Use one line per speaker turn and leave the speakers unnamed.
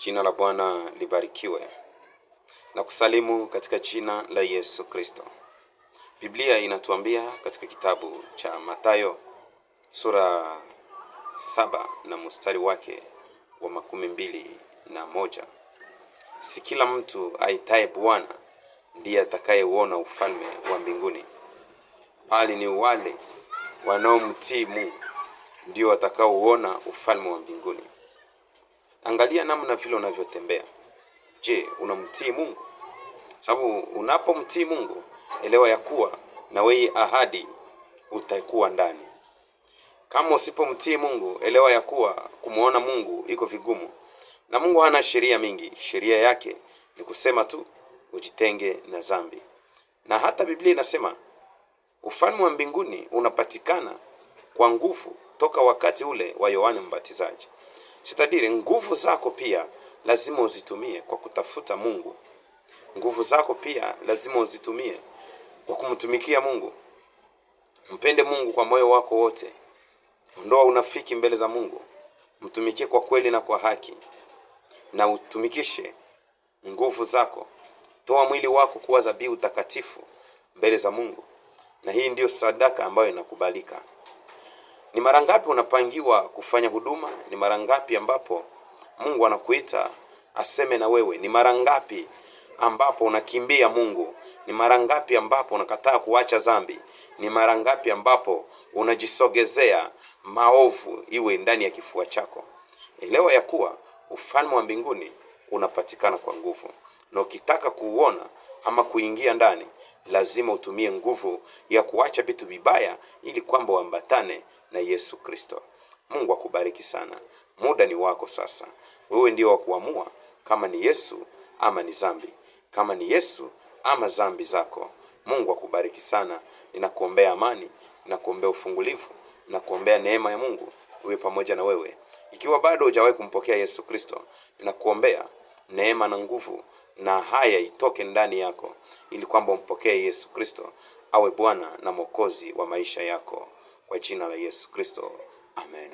Jina la Bwana libarikiwe. Na kusalimu katika jina la Yesu Kristo. Biblia inatuambia katika kitabu cha Mathayo sura 7 na mstari wake wa 21. Si kila mtu aitaye Bwana ndiye atakayeuona ufalme wa mbinguni, bali ni wale wanaomtii Mungu ndio watakaouona ufalme wa mbinguni. Angalia namna vile unavyotembea. Je, unamtii Mungu? Sababu unapomtii Mungu, elewa ya kuwa na wewe ahadi utakuwa ndani. Kama usipomtii Mungu, elewa ya kuwa kumuona Mungu iko vigumu. Na Mungu hana sheria mingi. Sheria yake ni kusema tu ujitenge na dhambi. Na hata Biblia inasema ufalme wa mbinguni unapatikana kwa nguvu toka wakati ule wa Yohana Mbatizaji. Sitadiri, nguvu zako pia lazima uzitumie kwa kutafuta Mungu. Nguvu zako pia lazima uzitumie kwa kumtumikia Mungu. Mpende Mungu kwa moyo wako wote. Ondoa unafiki mbele za Mungu. Mtumikie kwa kweli na kwa haki. Na utumikishe nguvu zako. Toa mwili wako kuwa dhabihu takatifu mbele za Mungu. Na hii ndiyo sadaka ambayo inakubalika. Ni mara ngapi unapangiwa kufanya huduma? Ni mara ngapi ambapo Mungu anakuita aseme na wewe? Ni mara ngapi ambapo unakimbia Mungu? Ni mara ngapi ambapo unakataa kuacha dhambi? Ni mara ngapi ambapo unajisogezea maovu iwe ndani ya kifua chako? Elewa ya kuwa ufalme wa mbinguni unapatikana kwa nguvu. Na ukitaka kuuona ama kuingia ndani, lazima utumie nguvu ya kuacha vitu vibaya ili kwamba uambatane na Yesu Kristo. Mungu akubariki sana. Muda ni wako sasa. Wewe ndio wa kuamua kama ni Yesu ama ni dhambi. Kama ni Yesu ama dhambi zako. Mungu akubariki sana. Ninakuombea amani, ninakuombea ufungulivu, ninakuombea neema ya Mungu uwe pamoja na wewe. Ikiwa bado hujawahi kumpokea Yesu Kristo, ninakuombea neema na nguvu na haya itoke ndani yako ili kwamba umpokee Yesu Kristo awe Bwana na Mwokozi wa maisha yako. Kwa jina la Yesu Kristo. Amen.